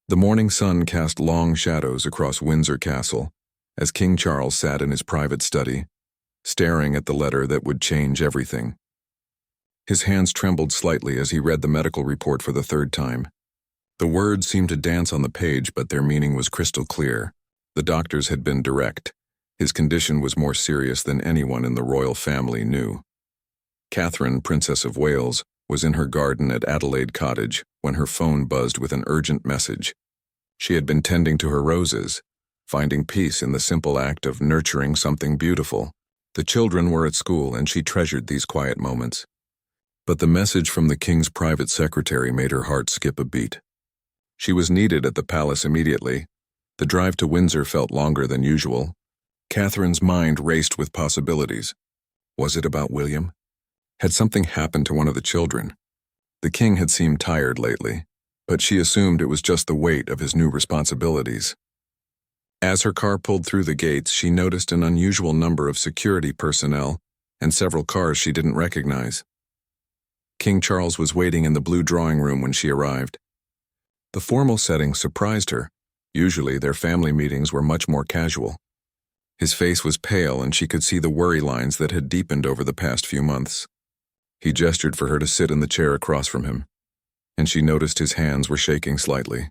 The morning sun cast long shadows across Windsor Castle as King Charles sat in his private study, staring at the letter that would change everything. His hands trembled slightly as he read the medical report for the third time. The words seemed to dance on the page, but their meaning was crystal clear. The doctors had been direct. His condition was more serious than anyone in the royal family knew. Catherine, Princess of Wales, was in her garden at Adelaide Cottage when her phone buzzed with an urgent message. She had been tending to her roses, finding peace in the simple act of nurturing something beautiful. The children were at school, and she treasured these quiet moments. But the message from the king's private secretary made her heart skip a beat. She was needed at the palace immediately. The drive to Windsor felt longer than usual. Catherine's mind raced with possibilities. Was it about William? Had something happened to one of the children? The king had seemed tired lately, but she assumed it was just the weight of his new responsibilities. As her car pulled through the gates, she noticed an unusual number of security personnel and several cars she didn't recognize. King Charles was waiting in the blue drawing room when she arrived. The formal setting surprised her. Usually, their family meetings were much more casual. His face was pale, and she could see the worry lines that had deepened over the past few months. He gestured for her to sit in the chair across from him, and she noticed his hands were shaking slightly.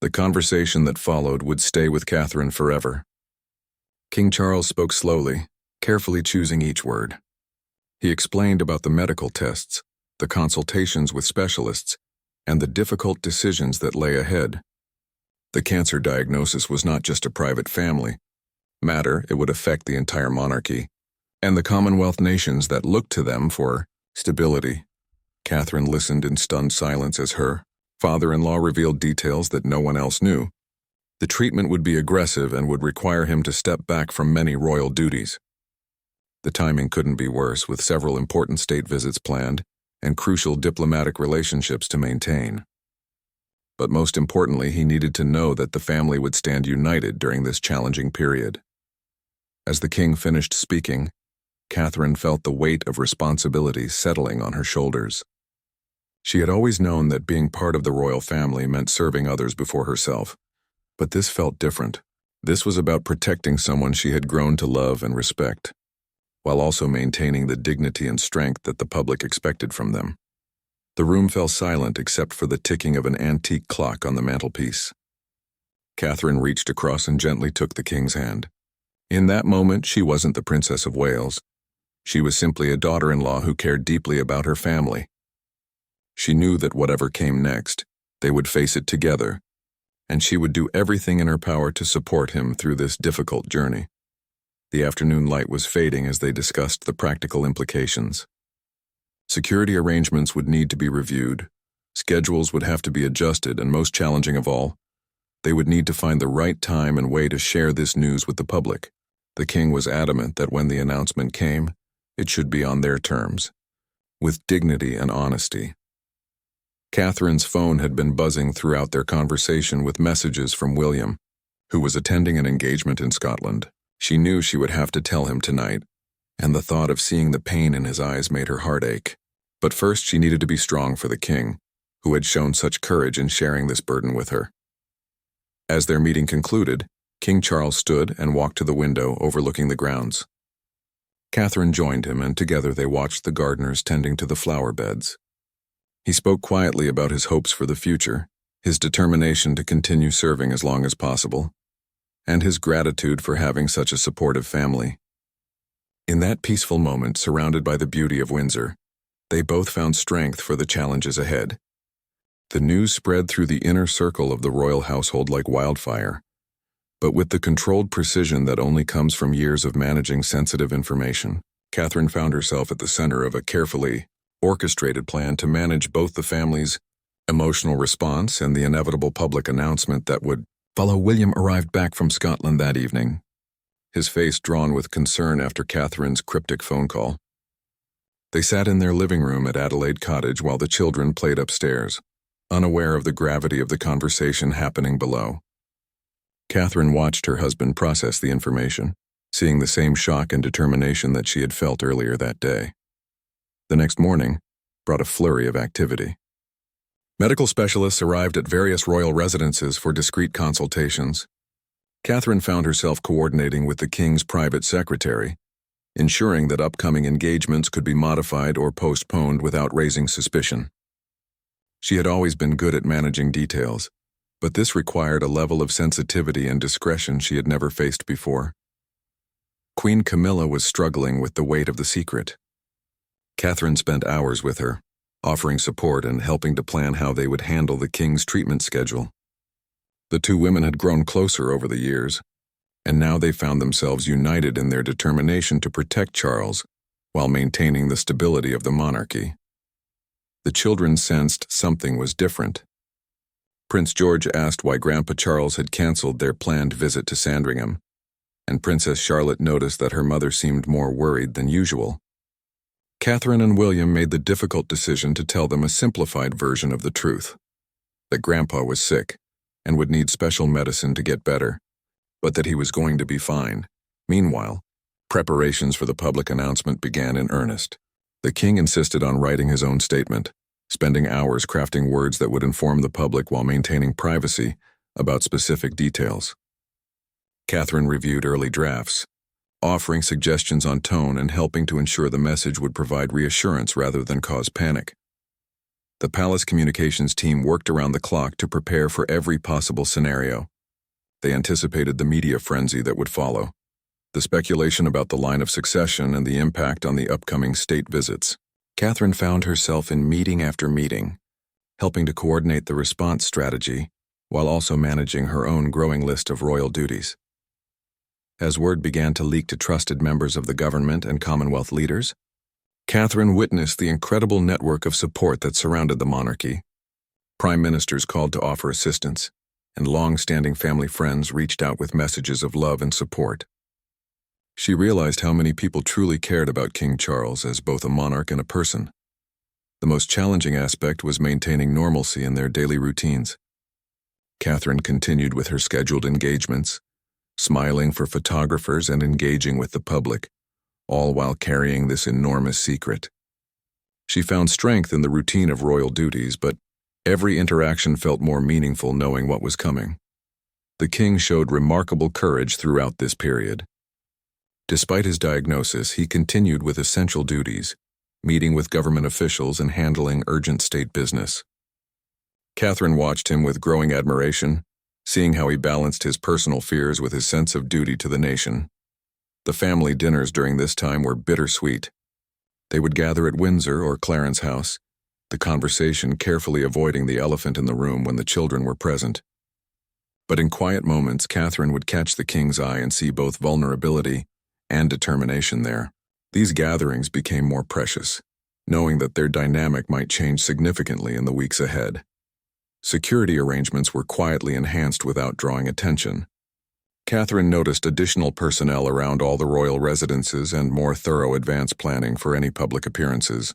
The conversation that followed would stay with Catherine forever. King Charles spoke slowly, carefully choosing each word. He explained about the medical tests, the consultations with specialists, and the difficult decisions that lay ahead. The cancer diagnosis was not just a private family matter, it would affect the entire monarchy, and the Commonwealth nations that looked to them for stability. Catherine listened in stunned silence as her father-in-law revealed details that no one else knew. The treatment would be aggressive and would require him to step back from many royal duties. The timing couldn't be worse, with several important state visits planned and crucial diplomatic relationships to maintain. But most importantly, he needed to know that the family would stand united during this challenging period. As the king finished speaking, Catherine felt the weight of responsibility settling on her shoulders. She had always known that being part of the royal family meant serving others before herself, but this felt different. This was about protecting someone she had grown to love and respect, while also maintaining the dignity and strength that the public expected from them. The room fell silent except for the ticking of an antique clock on the mantelpiece. Catherine reached across and gently took the king's hand. In that moment, she wasn't the Princess of Wales. She was simply a daughter-in-law who cared deeply about her family. She knew that whatever came next, they would face it together, and she would do everything in her power to support him through this difficult journey. The afternoon light was fading as they discussed the practical implications. Security arrangements would need to be reviewed, schedules would have to be adjusted, and most challenging of all, they would need to find the right time and way to share this news with the public. The king was adamant that when the announcement came, it should be on their terms, with dignity and honesty. Catherine's phone had been buzzing throughout their conversation with messages from William, who was attending an engagement in Scotland. She knew she would have to tell him tonight, and the thought of seeing the pain in his eyes made her heart ache. But first she needed to be strong for the king, who had shown such courage in sharing this burden with her. As their meeting concluded, King Charles stood and walked to the window overlooking the grounds. Catherine joined him, and together they watched the gardeners tending to the flower beds. He spoke quietly about his hopes for the future, his determination to continue serving as long as possible, and his gratitude for having such a supportive family. In that peaceful moment, surrounded by the beauty of Windsor, they both found strength for the challenges ahead. The news spread through the inner circle of the royal household like wildfire, but with the controlled precision that only comes from years of managing sensitive information. Catherine found herself at the center of a carefully orchestrated plan to manage both the family's emotional response and the inevitable public announcement that would follow. William arrived back from Scotland that evening, his face drawn with concern after Catherine's cryptic phone call. They sat in their living room at Adelaide Cottage while the children played upstairs, unaware of the gravity of the conversation happening below. Catherine watched her husband process the information, seeing the same shock and determination that she had felt earlier that day. The next morning brought a flurry of activity. Medical specialists arrived at various royal residences for discreet consultations. Catherine found herself coordinating with the king's private secretary, ensuring that upcoming engagements could be modified or postponed without raising suspicion. She had always been good at managing details, but this required a level of sensitivity and discretion she had never faced before. Queen Camilla was struggling with the weight of the secret. Catherine spent hours with her, offering support and helping to plan how they would handle the king's treatment schedule. The two women had grown closer over the years, and now they found themselves united in their determination to protect Charles while maintaining the stability of the monarchy. The children sensed something was different. Prince George asked why Grandpa Charles had canceled their planned visit to Sandringham, and Princess Charlotte noticed that her mother seemed more worried than usual. Catherine and William made the difficult decision to tell them a simplified version of the truth, that Grandpa was sick and would need special medicine to get better, but that he was going to be fine. Meanwhile, preparations for the public announcement began in earnest. The king insisted on writing his own statement, spending hours crafting words that would inform the public while maintaining privacy about specific details. Catherine reviewed early drafts, offering suggestions on tone and helping to ensure the message would provide reassurance rather than cause panic. The palace communications team worked around the clock to prepare for every possible scenario. They anticipated the media frenzy that would follow, the speculation about the line of succession and the impact on the upcoming state visits. Catherine found herself in meeting after meeting, helping to coordinate the response strategy while also managing her own growing list of royal duties. As word began to leak to trusted members of the government and Commonwealth leaders, Catherine witnessed the incredible network of support that surrounded the monarchy. Prime ministers called to offer assistance, and long-standing family friends reached out with messages of love and support. She realized how many people truly cared about King Charles as both a monarch and a person. The most challenging aspect was maintaining normalcy in their daily routines. Catherine continued with her scheduled engagements, smiling for photographers and engaging with the public, all while carrying this enormous secret. She found strength in the routine of royal duties, but every interaction felt more meaningful knowing what was coming. The king showed remarkable courage throughout this period. Despite his diagnosis, he continued with essential duties, meeting with government officials and handling urgent state business. Catherine watched him with growing admiration, seeing how he balanced his personal fears with his sense of duty to the nation. The family dinners during this time were bittersweet. They would gather at Windsor or Clarence House, the conversation carefully avoiding the elephant in the room when the children were present. But in quiet moments, Catherine would catch the king's eye and see both vulnerability and determination there. These gatherings became more precious, knowing that their dynamic might change significantly in the weeks ahead. Security arrangements were quietly enhanced without drawing attention. Catherine noticed additional personnel around all the royal residences and more thorough advance planning for any public appearances.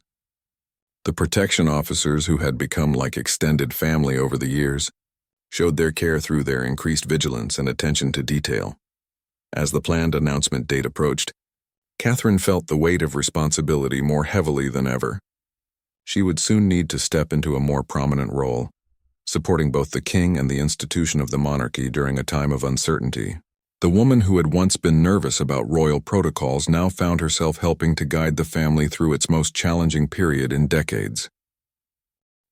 The protection officers, who had become like extended family over the years, showed their care through their increased vigilance and attention to detail. As the planned announcement date approached, Catherine felt the weight of responsibility more heavily than ever. She would soon need to step into a more prominent role, supporting both the king and the institution of the monarchy during a time of uncertainty. The woman who had once been nervous about royal protocols now found herself helping to guide the family through its most challenging period in decades.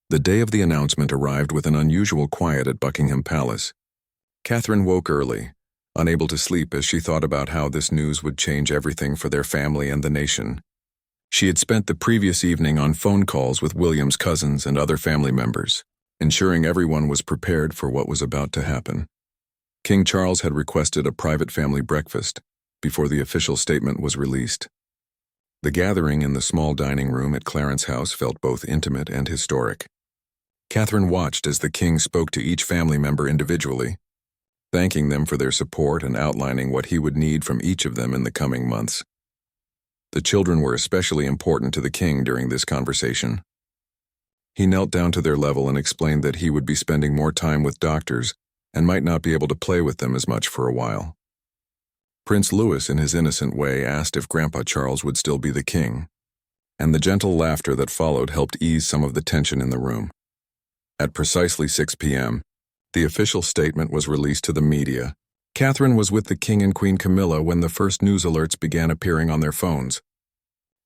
The day of the announcement arrived with an unusual quiet at Buckingham Palace. Catherine woke early, unable to sleep as she thought about how this news would change everything for their family and the nation. She had spent the previous evening on phone calls with William's cousins and other family members, ensuring everyone was prepared for what was about to happen. King Charles had requested a private family breakfast before the official statement was released. The gathering in the small dining room at Clarence House felt both intimate and historic. Catherine watched as the king spoke to each family member individually, thanking them for their support and outlining what he would need from each of them in the coming months. The children were especially important to the king during this conversation. He knelt down to their level and explained that he would be spending more time with doctors and might not be able to play with them as much for a while. Prince Louis, in his innocent way, asked if Grandpa Charles would still be the king, and the gentle laughter that followed helped ease some of the tension in the room. At precisely 6 p.m., the official statement was released to the media. Catherine was with the King and Queen Camilla when the first news alerts began appearing on their phones.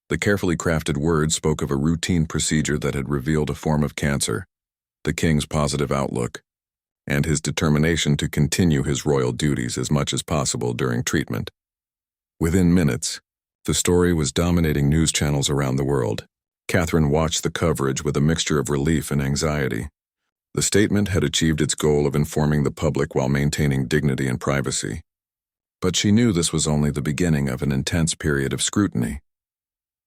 The carefully crafted words spoke of a routine procedure that had revealed a form of cancer, the King's positive outlook, and his determination to continue his royal duties as much as possible during treatment. Within minutes, the story was dominating news channels around the world. Catherine watched the coverage with a mixture of relief and anxiety. The statement had achieved its goal of informing the public while maintaining dignity and privacy. But she knew this was only the beginning of an intense period of scrutiny.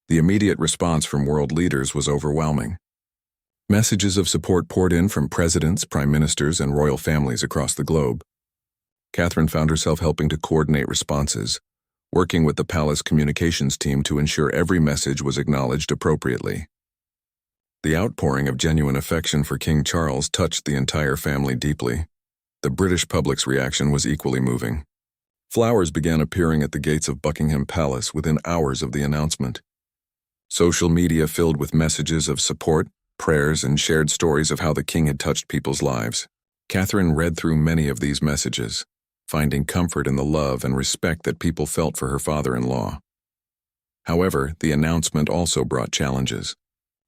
The immediate response from world leaders was overwhelming. Messages of support poured in from presidents, prime ministers, and royal families across the globe. Catherine found herself helping to coordinate responses, working with the palace communications team to ensure every message was acknowledged appropriately. The outpouring of genuine affection for King Charles touched the entire family deeply. The British public's reaction was equally moving. Flowers began appearing at the gates of Buckingham Palace within hours of the announcement. Social media filled with messages of support, prayers, and shared stories of how the king had touched people's lives. Catherine read through many of these messages, finding comfort in the love and respect that people felt for her father-in-law. However, the announcement also brought challenges.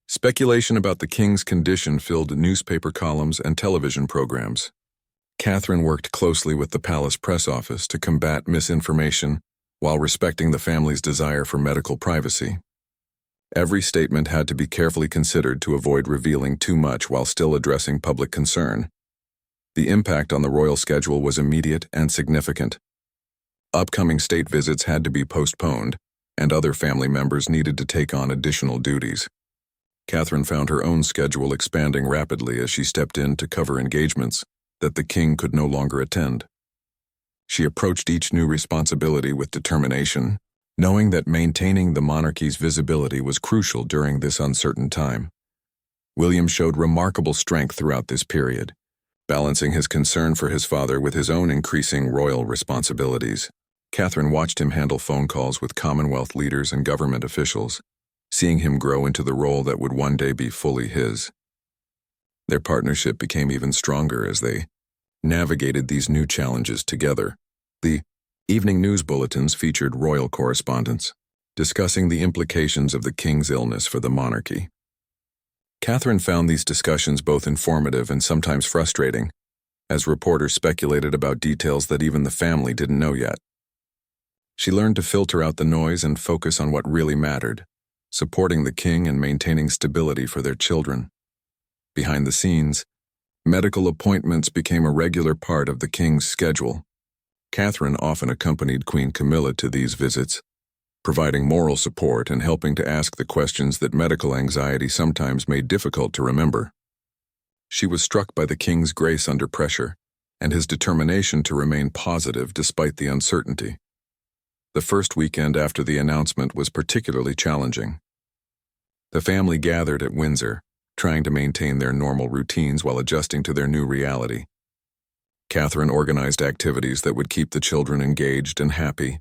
Speculation about the king's condition filled newspaper columns and television programs. Catherine worked closely with the palace press office to combat misinformation while respecting the family's desire for medical privacy. Every statement had to be carefully considered to avoid revealing too much while still addressing public concern. The impact on the royal schedule was immediate and significant. Upcoming state visits had to be postponed, and other family members needed to take on additional duties. Catherine found her own schedule expanding rapidly as she stepped in to cover engagements that the king could no longer attend. She approached each new responsibility with determination, knowing that maintaining the monarchy's visibility was crucial during this uncertain time. William showed remarkable strength throughout this period, balancing his concern for his father with his own increasing royal responsibilities. Catherine watched him handle phone calls with Commonwealth leaders and government officials, seeing him grow into the role that would one day be fully his. Their partnership became even stronger as they navigated these new challenges together. The evening news bulletins featured royal correspondents, discussing the implications of the king's illness for the monarchy. Catherine found these discussions both informative and sometimes frustrating, as reporters speculated about details that even the family didn't know yet. She learned to filter out the noise and focus on what really mattered, supporting the king and maintaining stability for their children. Behind the scenes, medical appointments became a regular part of the king's schedule. Catherine often accompanied Queen Camilla to these visits, providing moral support and helping to ask the questions that medical anxiety sometimes made difficult to remember. She was struck by the king's grace under pressure and his determination to remain positive despite the uncertainty. The first weekend after the announcement was particularly challenging. The family gathered at Windsor, trying to maintain their normal routines while adjusting to their new reality. Catherine organized activities that would keep the children engaged and happy,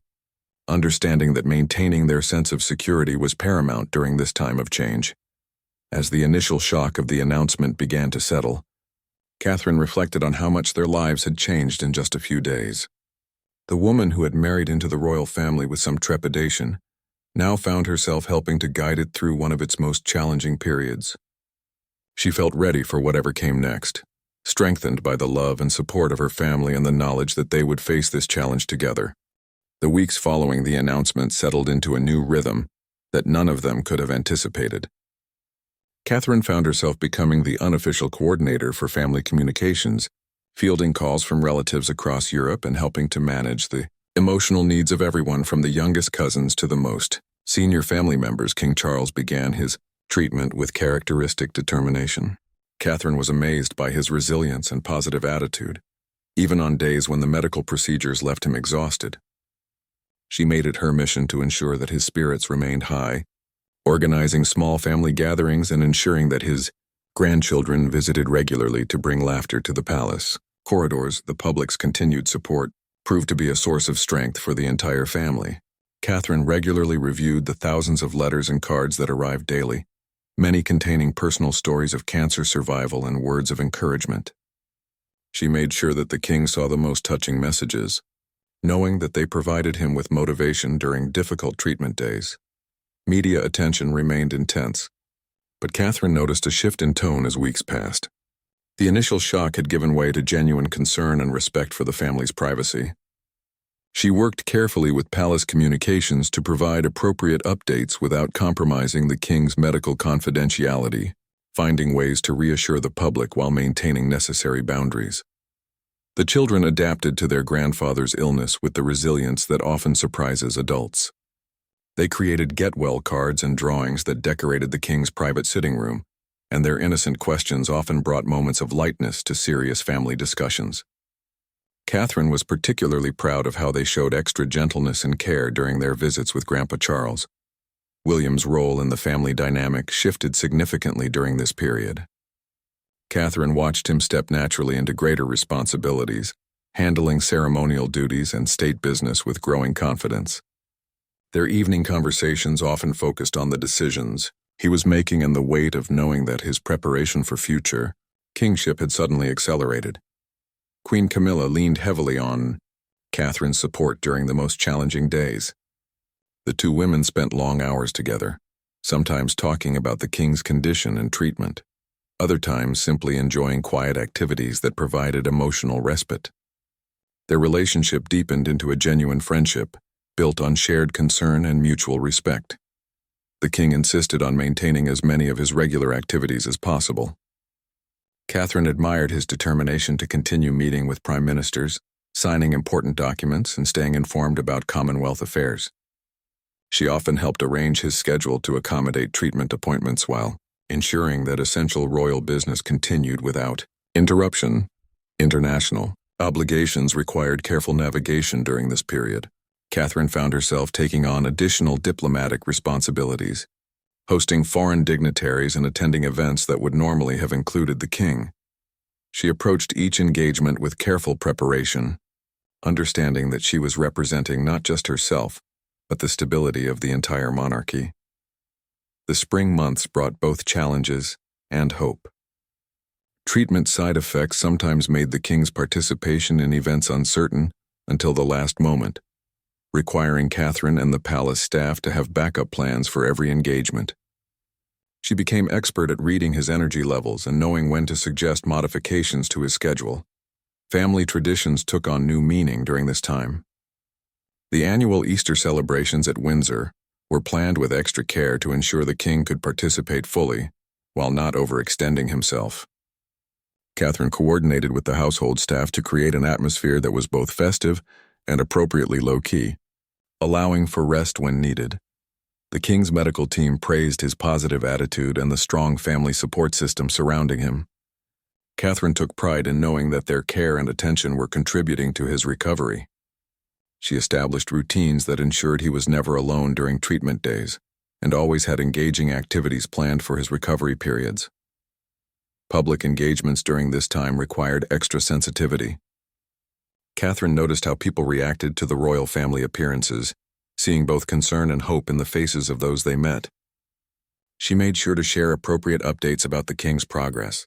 understanding that maintaining their sense of security was paramount during this time of change. As the initial shock of the announcement began to settle, Catherine reflected on how much their lives had changed in just a few days. The woman who had married into the royal family with some trepidation now found herself helping to guide it through one of its most challenging periods. She felt ready for whatever came next, strengthened by the love and support of her family and the knowledge that they would face this challenge together. The weeks following the announcement settled into a new rhythm that none of them could have anticipated. Catherine found herself becoming the unofficial coordinator for family communications, fielding calls from relatives across Europe and helping to manage the emotional needs of everyone from the youngest cousins to the most senior family members. King Charles began his treatment with characteristic determination. Catherine was amazed by his resilience and positive attitude, even on days when the medical procedures left him exhausted. She made it her mission to ensure that his spirits remained high, organizing small family gatherings and ensuring that his grandchildren visited regularly to bring laughter to the palace corridors. The public's continued support proved to be a source of strength for the entire family. Catherine regularly reviewed the thousands of letters and cards that arrived daily, many containing personal stories of cancer survival and words of encouragement. She made sure that the king saw the most touching messages, knowing that they provided him with motivation during difficult treatment days. Media attention remained intense, but Catherine noticed a shift in tone as weeks passed. The initial shock had given way to genuine concern and respect for the family's privacy. She worked carefully with palace communications to provide appropriate updates without compromising the king's medical confidentiality, finding ways to reassure the public while maintaining necessary boundaries. The children adapted to their grandfather's illness with the resilience that often surprises adults. They created get-well cards and drawings that decorated the king's private sitting room, and their innocent questions often brought moments of lightness to serious family discussions. Catherine was particularly proud of how they showed extra gentleness and care during their visits with Grandpa Charles. William's role in the family dynamic shifted significantly during this period. Catherine watched him step naturally into greater responsibilities, handling ceremonial duties and state business with growing confidence. Their evening conversations often focused on the decisions he was making and the weight of knowing that his preparation for future kingship had suddenly accelerated. Queen Camilla leaned heavily on Catherine's support during the most challenging days. The two women spent long hours together, sometimes talking about the king's condition and treatment, other times simply enjoying quiet activities that provided emotional respite. Their relationship deepened into a genuine friendship, built on shared concern and mutual respect. The king insisted on maintaining as many of his regular activities as possible. Catherine admired his determination to continue meeting with prime ministers, signing important documents, and staying informed about Commonwealth affairs. She often helped arrange his schedule to accommodate treatment appointments while ensuring that essential royal business continued without interruption. International obligations required careful navigation during this period. Catherine found herself taking on additional diplomatic responsibilities, hosting foreign dignitaries and attending events that would normally have included the king. She approached each engagement with careful preparation, understanding that she was representing not just herself, but the stability of the entire monarchy. The spring months brought both challenges and hope. Treatment side effects sometimes made the king's participation in events uncertain until the last moment, requiring Catherine and the palace staff to have backup plans for every engagement. She became expert at reading his energy levels and knowing when to suggest modifications to his schedule. Family traditions took on new meaning during this time. The annual Easter celebrations at Windsor were planned with extra care to ensure the king could participate fully, while not overextending himself. Catherine coordinated with the household staff to create an atmosphere that was both festive and appropriately low-key, allowing for rest when needed. The king's medical team praised his positive attitude and the strong family support system surrounding him. Catherine took pride in knowing that their care and attention were contributing to his recovery. She established routines that ensured he was never alone during treatment days, and always had engaging activities planned for his recovery periods. Public engagements during this time required extra sensitivity. Catherine noticed how people reacted to the royal family appearances, seeing both concern and hope in the faces of those they met. She made sure to share appropriate updates about the king's progress,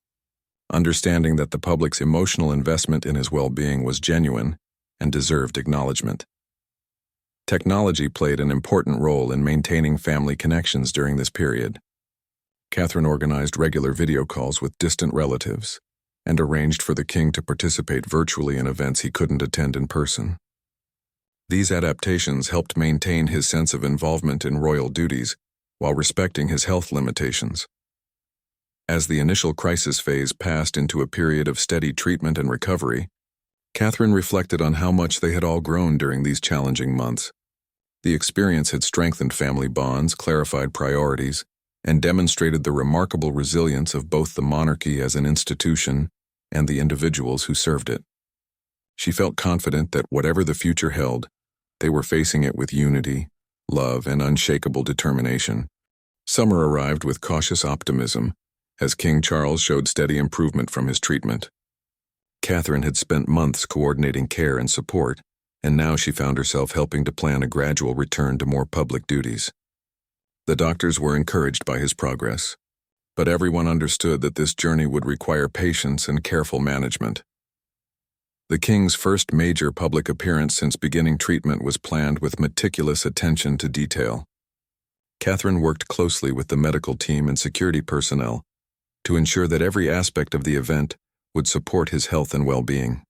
understanding that the public's emotional investment in his well-being was genuine and deserved acknowledgement. Technology played an important role in maintaining family connections during this period. Catherine organized regular video calls with distant relatives and arranged for the king to participate virtually in events he couldn't attend in person. These adaptations helped maintain his sense of involvement in royal duties while respecting his health limitations. As the initial crisis phase passed into a period of steady treatment and recovery, Catherine reflected on how much they had all grown during these challenging months. The experience had strengthened family bonds, clarified priorities, and demonstrated the remarkable resilience of both the monarchy as an institution and the individuals who served it. She felt confident that whatever the future held, they were facing it with unity, love, and unshakable determination. Summer arrived with cautious optimism, as King Charles showed steady improvement from his treatment. Catherine had spent months coordinating care and support, and now she found herself helping to plan a gradual return to more public duties. The doctors were encouraged by his progress, but everyone understood that this journey would require patience and careful management. The king's first major public appearance since beginning treatment was planned with meticulous attention to detail. Catherine worked closely with the medical team and security personnel to ensure that every aspect of the event would support his health and well-being.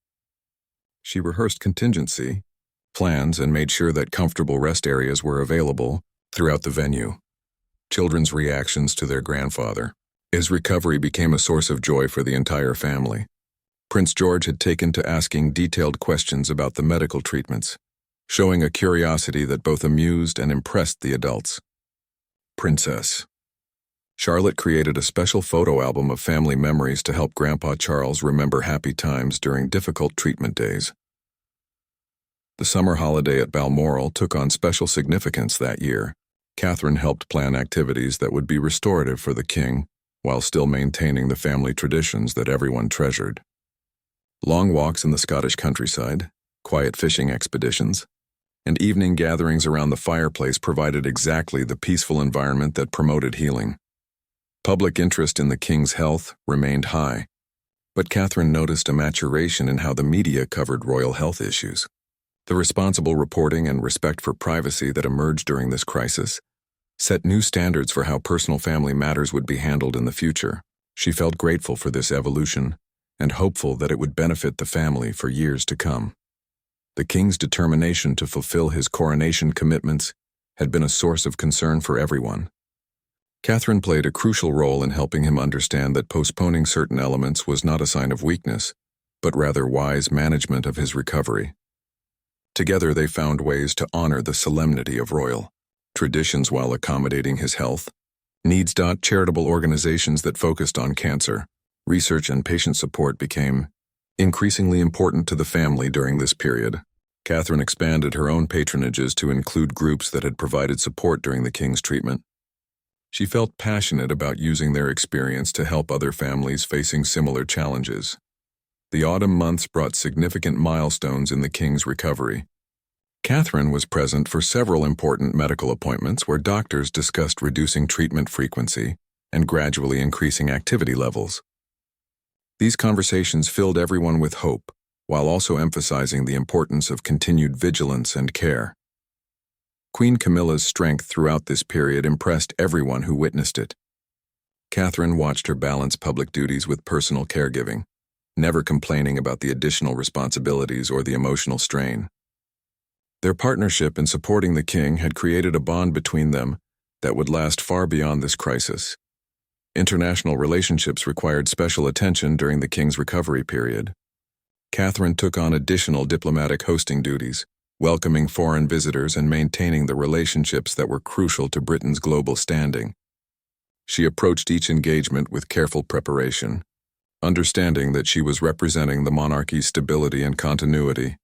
She rehearsed contingency plans and made sure that comfortable rest areas were available throughout the venue. Children's reactions to their grandfather. His recovery became a source of joy for the entire family. Prince George had taken to asking detailed questions about the medical treatments, showing a curiosity that both amused and impressed the adults. Princess Charlotte created a special photo album of family memories to help Grandpa Charles remember happy times during difficult treatment days. The summer holiday at Balmoral took on special significance that year. Catherine helped plan activities that would be restorative for the king, while still maintaining the family traditions that everyone treasured. Long walks in the Scottish countryside, quiet fishing expeditions, and evening gatherings around the fireplace provided exactly the peaceful environment that promoted healing. Public interest in the king's health remained high, but Catherine noticed a maturation in how the media covered royal health issues. The responsible reporting and respect for privacy that emerged during this crisis set new standards for how personal family matters would be handled in the future. She felt grateful for this evolution and hopeful that it would benefit the family for years to come. The king's determination to fulfill his coronation commitments had been a source of concern for everyone. Catherine played a crucial role in helping him understand that postponing certain elements was not a sign of weakness, but rather wise management of his recovery. Together they found ways to honor the solemnity of royal traditions while accommodating his health. Needs. Charitable organizations that focused on cancer, research and patient support became increasingly important to the family during this period. Catherine expanded her own patronages to include groups that had provided support during the king's treatment. She felt passionate about using their experience to help other families facing similar challenges. The autumn months brought significant milestones in the king's recovery. Catherine was present for several important medical appointments where doctors discussed reducing treatment frequency and gradually increasing activity levels. These conversations filled everyone with hope, while also emphasizing the importance of continued vigilance and care. Queen Camilla's strength throughout this period impressed everyone who witnessed it. Catherine watched her balance public duties with personal caregiving, never complaining about the additional responsibilities or the emotional strain. Their partnership in supporting the king had created a bond between them that would last far beyond this crisis. International relationships required special attention during the king's recovery period. Catherine took on additional diplomatic hosting duties, welcoming foreign visitors and maintaining the relationships that were crucial to Britain's global standing. She approached each engagement with careful preparation, understanding that she was representing the monarchy's stability and continuity.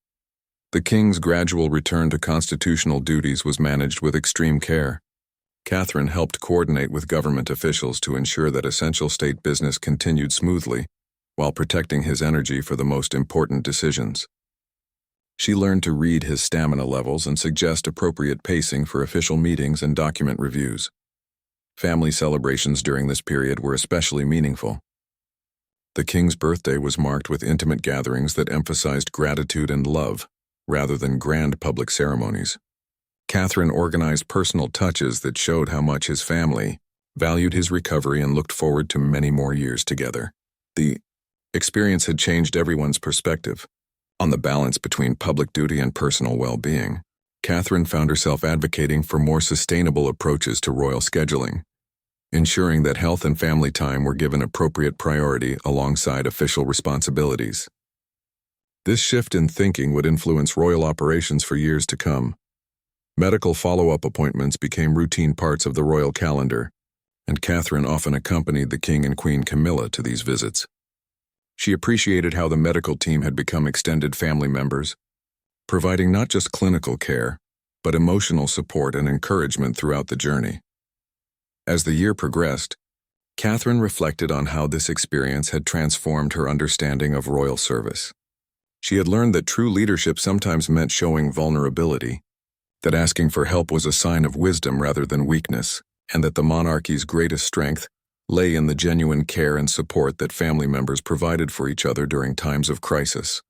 The king's gradual return to constitutional duties was managed with extreme care. Catherine helped coordinate with government officials to ensure that essential state business continued smoothly, while protecting his energy for the most important decisions. She learned to read his stamina levels and suggest appropriate pacing for official meetings and document reviews. Family celebrations during this period were especially meaningful. The king's birthday was marked with intimate gatherings that emphasized gratitude and love, rather than grand public ceremonies. Catherine organized personal touches that showed how much his family valued his recovery and looked forward to many more years together. The experience had changed everyone's perspective on the balance between public duty and personal well-being. Catherine found herself advocating for more sustainable approaches to royal scheduling, ensuring that health and family time were given appropriate priority alongside official responsibilities. This shift in thinking would influence royal operations for years to come. Medical follow-up appointments became routine parts of the royal calendar, and Catherine often accompanied the King and Queen Camilla to these visits. She appreciated how the medical team had become extended family members, providing not just clinical care, but emotional support and encouragement throughout the journey. As the year progressed, Catherine reflected on how this experience had transformed her understanding of royal service. She had learned that true leadership sometimes meant showing vulnerability, that asking for help was a sign of wisdom rather than weakness, and that the monarchy's greatest strength lay in the genuine care and support that family members provided for each other during times of crisis.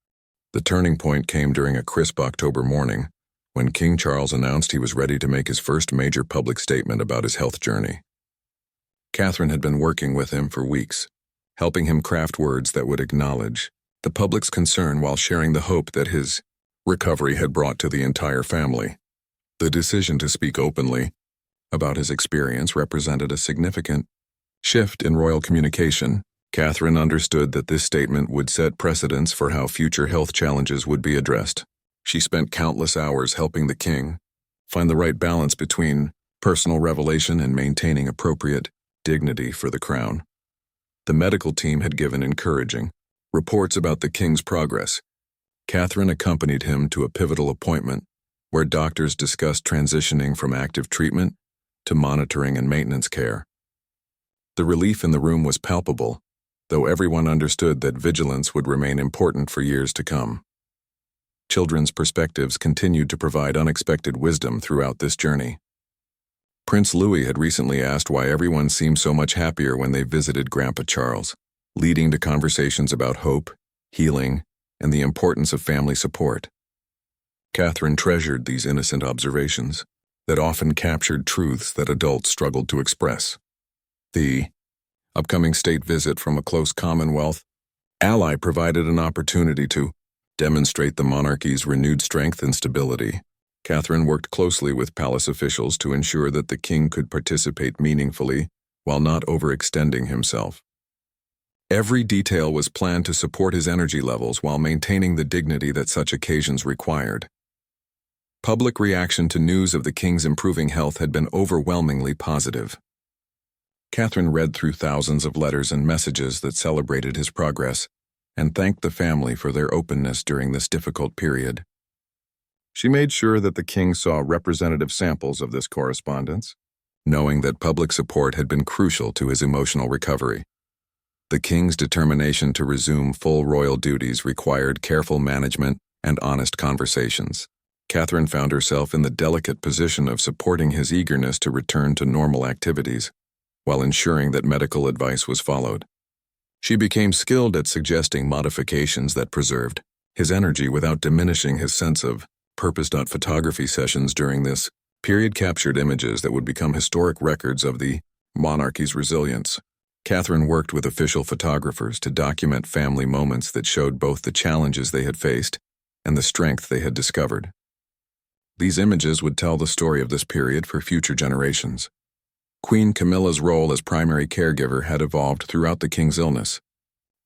The turning point came during a crisp October morning, when King Charles announced he was ready to make his first major public statement about his health journey. Catherine had been working with him for weeks, helping him craft words that would acknowledge the public's concern while sharing the hope that his recovery had brought to the entire family. The decision to speak openly about his experience represented a significant shift in royal communication. Catherine understood that this statement would set precedents for how future health challenges would be addressed. She spent countless hours helping the king find the right balance between personal revelation and maintaining appropriate dignity for the crown. The medical team had given encouraging reports about the king's progress. Catherine accompanied him to a pivotal appointment where doctors discussed transitioning from active treatment to monitoring and maintenance care. The relief in the room was palpable, though everyone understood that vigilance would remain important for years to come. Children's perspectives continued to provide unexpected wisdom throughout this journey. Prince Louis had recently asked why everyone seemed so much happier when they visited Grandpa Charles, leading to conversations about hope, healing, and the importance of family support. Catherine treasured these innocent observations that often captured truths that adults struggled to express. The upcoming state visit from a close Commonwealth ally provided an opportunity to demonstrate the monarchy's renewed strength and stability. Catherine worked closely with palace officials to ensure that the king could participate meaningfully while not overextending himself. Every detail was planned to support his energy levels while maintaining the dignity that such occasions required. Public reaction to news of the king's improving health had been overwhelmingly positive. Catherine read through thousands of letters and messages that celebrated his progress and thanked the family for their openness during this difficult period. She made sure that the king saw representative samples of this correspondence, knowing that public support had been crucial to his emotional recovery. The king's determination to resume full royal duties required careful management and honest conversations. Catherine found herself in the delicate position of supporting his eagerness to return to normal activities, while ensuring that medical advice was followed. She became skilled at suggesting modifications that preserved his energy without diminishing his sense of purpose. Photography sessions during this period captured images that would become historic records of the monarchy's resilience. Catherine worked with official photographers to document family moments that showed both the challenges they had faced and the strength they had discovered. These images would tell the story of this period for future generations. Queen Camilla's role as primary caregiver had evolved throughout the king's illness,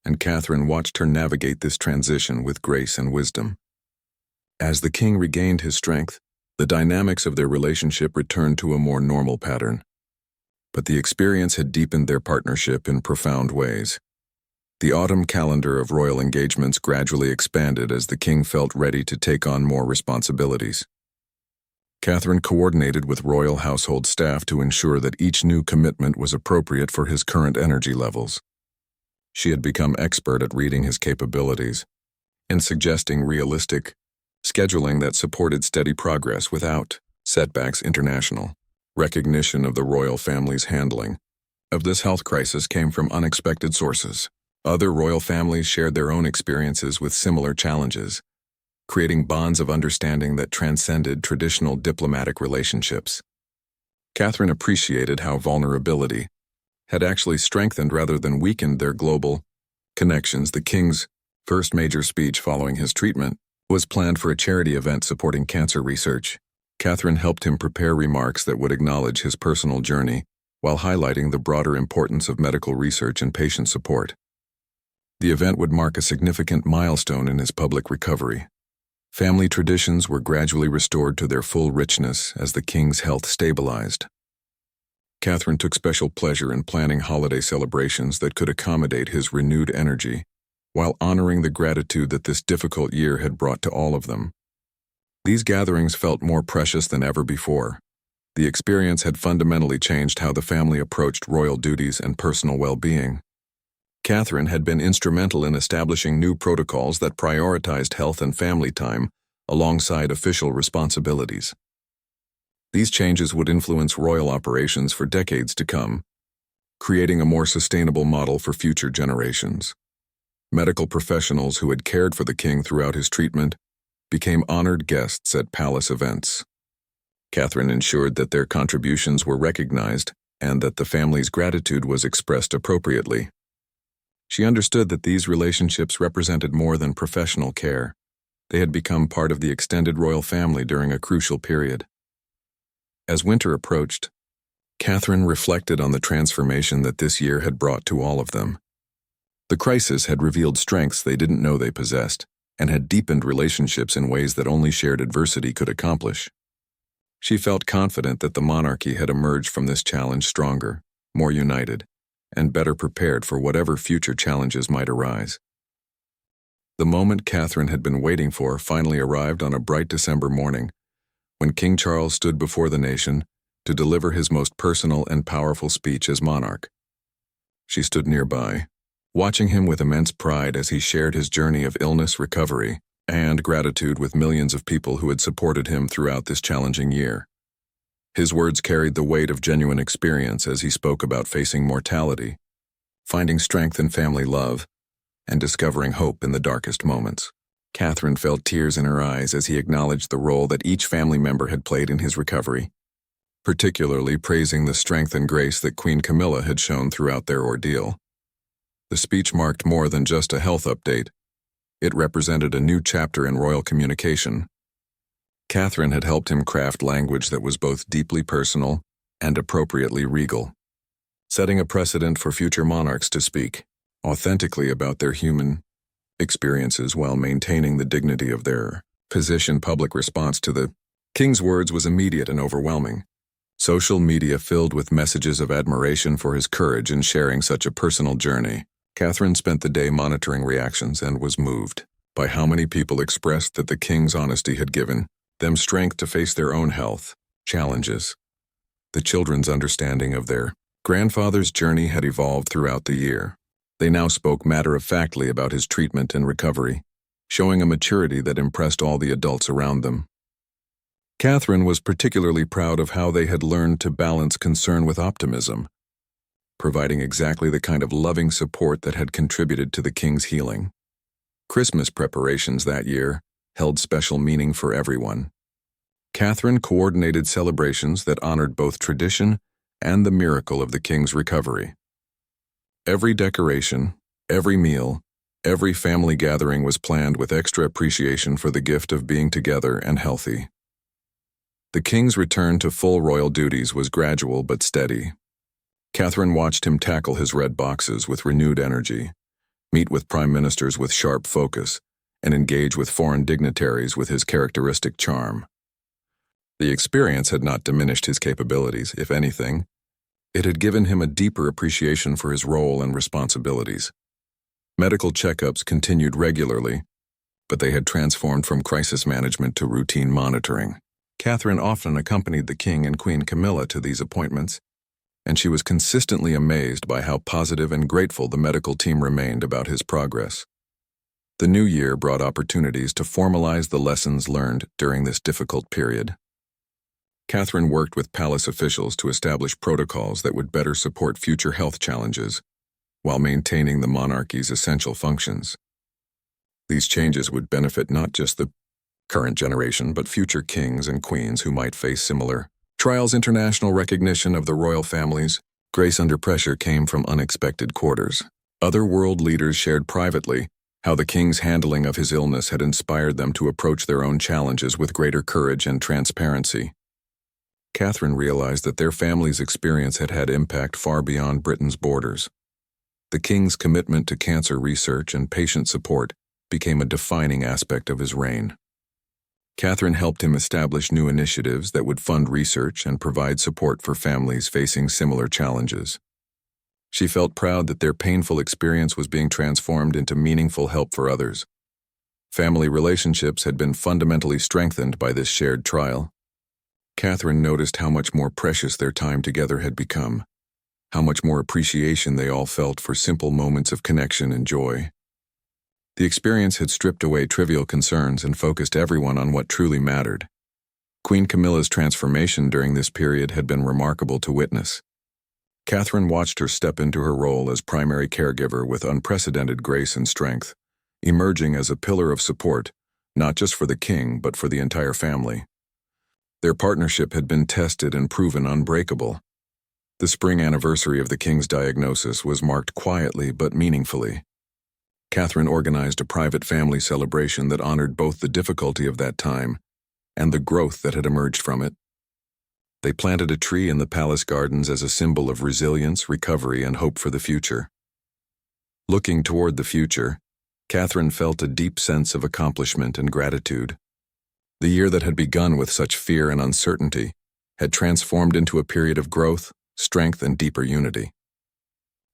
and Catherine watched her navigate this transition with grace and wisdom. As the king regained his strength, the dynamics of their relationship returned to a more normal pattern. But the experience had deepened their partnership in profound ways. The autumn calendar of royal engagements gradually expanded as the king felt ready to take on more responsibilities. Catherine coordinated with royal household staff to ensure that each new commitment was appropriate for his current energy levels. She had become expert at reading his capabilities and suggesting realistic scheduling that supported steady progress without setbacks. International recognition of the royal family's handling of this health crisis came from unexpected sources. Other royal families shared their own experiences with similar challenges, creating bonds of understanding that transcended traditional diplomatic relationships. Catherine appreciated how vulnerability had actually strengthened rather than weakened their global connections. The king's first major speech following his treatment was planned for a charity event supporting cancer research. Catherine helped him prepare remarks that would acknowledge his personal journey while highlighting the broader importance of medical research and patient support. The event would mark a significant milestone in his public recovery. Family traditions were gradually restored to their full richness as the king's health stabilized. Catherine took special pleasure in planning holiday celebrations that could accommodate his renewed energy, while honoring the gratitude that this difficult year had brought to all of them. These gatherings felt more precious than ever before. The experience had fundamentally changed how the family approached royal duties and personal well-being. Catherine had been instrumental in establishing new protocols that prioritized health and family time alongside official responsibilities. These changes would influence royal operations for decades to come, creating a more sustainable model for future generations. Medical professionals who had cared for the king throughout his treatment became honored guests at palace events. Catherine ensured that their contributions were recognized and that the family's gratitude was expressed appropriately. She understood that these relationships represented more than professional care. They had become part of the extended royal family during a crucial period. As winter approached, Catherine reflected on the transformation that this year had brought to all of them. The crisis had revealed strengths they didn't know they possessed, and had deepened relationships in ways that only shared adversity could accomplish. She felt confident that the monarchy had emerged from this challenge stronger, more united, and better prepared for whatever future challenges might arise. The moment Catherine had been waiting for finally arrived on a bright December morning, when King Charles stood before the nation to deliver his most personal and powerful speech as monarch. She stood nearby, watching him with immense pride as he shared his journey of illness recovery and gratitude with millions of people who had supported him throughout this challenging year. His words carried the weight of genuine experience as he spoke about facing mortality, finding strength in family love, and discovering hope in the darkest moments. Catherine felt tears in her eyes as he acknowledged the role that each family member had played in his recovery, particularly praising the strength and grace that Queen Camilla had shown throughout their ordeal. The speech marked more than just a health update. It represented a new chapter in royal communication. Catherine had helped him craft language that was both deeply personal and appropriately regal, setting a precedent for future monarchs to speak authentically about their human experiences while maintaining the dignity of their position. Public response to the king's words was immediate and overwhelming. Social media filled with messages of admiration for his courage in sharing such a personal journey. Catherine spent the day monitoring reactions and was moved by how many people expressed that the king's honesty had given them strength to face their own health challenges. The children's understanding of their grandfather's journey had evolved throughout the year. They now spoke matter-of-factly about his treatment and recovery, showing a maturity that impressed all the adults around them. Catherine was particularly proud of how they had learned to balance concern with optimism, providing exactly the kind of loving support that had contributed to the king's healing. Christmas preparations that year held special meaning for everyone. Catherine coordinated celebrations that honored both tradition and the miracle of the king's recovery. Every decoration, every meal, every family gathering was planned with extra appreciation for the gift of being together and healthy. The king's return to full royal duties was gradual but steady. Catherine watched him tackle his red boxes with renewed energy, meet with prime ministers with sharp focus, and engage with foreign dignitaries with his characteristic charm. The experience had not diminished his capabilities. If anything, it had given him a deeper appreciation for his role and responsibilities. Medical checkups continued regularly, but they had transformed from crisis management to routine monitoring. Catherine often accompanied the king and Queen Camilla to these appointments, and she was consistently amazed by how positive and grateful the medical team remained about his progress. The new year brought opportunities to formalize the lessons learned during this difficult period. Catherine worked with palace officials to establish protocols that would better support future health challenges, while maintaining the monarchy's essential functions. These changes would benefit not just the current generation, but future kings and queens who might face similar trials. International recognition of the royal family's grace under pressure came from unexpected quarters. Other world leaders shared privately how the king's handling of his illness had inspired them to approach their own challenges with greater courage and transparency. Catherine realized that their family's experience had had impact far beyond Britain's borders. The king's commitment to cancer research and patient support became a defining aspect of his reign. Catherine helped him establish new initiatives that would fund research and provide support for families facing similar challenges. She felt proud that their painful experience was being transformed into meaningful help for others. Family relationships had been fundamentally strengthened by this shared trial. Catherine noticed how much more precious their time together had become, how much more appreciation they all felt for simple moments of connection and joy. The experience had stripped away trivial concerns and focused everyone on what truly mattered. Queen Camilla's transformation during this period had been remarkable to witness. Catherine watched her step into her role as primary caregiver with unprecedented grace and strength, emerging as a pillar of support, not just for the king, but for the entire family. Their partnership had been tested and proven unbreakable. The spring anniversary of the king's diagnosis was marked quietly but meaningfully. Catherine organized a private family celebration that honored both the difficulty of that time and the growth that had emerged from it. They planted a tree in the palace gardens as a symbol of resilience, recovery, and hope for the future. Looking toward the future, Catherine felt a deep sense of accomplishment and gratitude. The year that had begun with such fear and uncertainty had transformed into a period of growth, strength, and deeper unity.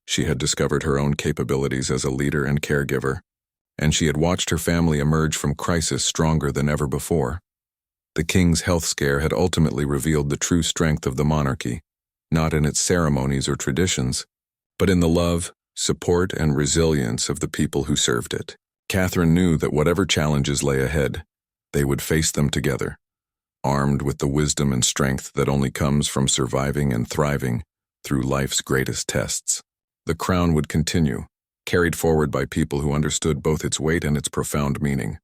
She had discovered her own capabilities as a leader and caregiver, and she had watched her family emerge from crisis stronger than ever before. The king's health scare had ultimately revealed the true strength of the monarchy, not in its ceremonies or traditions, but in the love, support, and resilience of the people who served it. Catherine knew that whatever challenges lay ahead, they would face them together, armed with the wisdom and strength that only comes from surviving and thriving through life's greatest tests. The crown would continue, carried forward by people who understood both its weight and its profound meaning.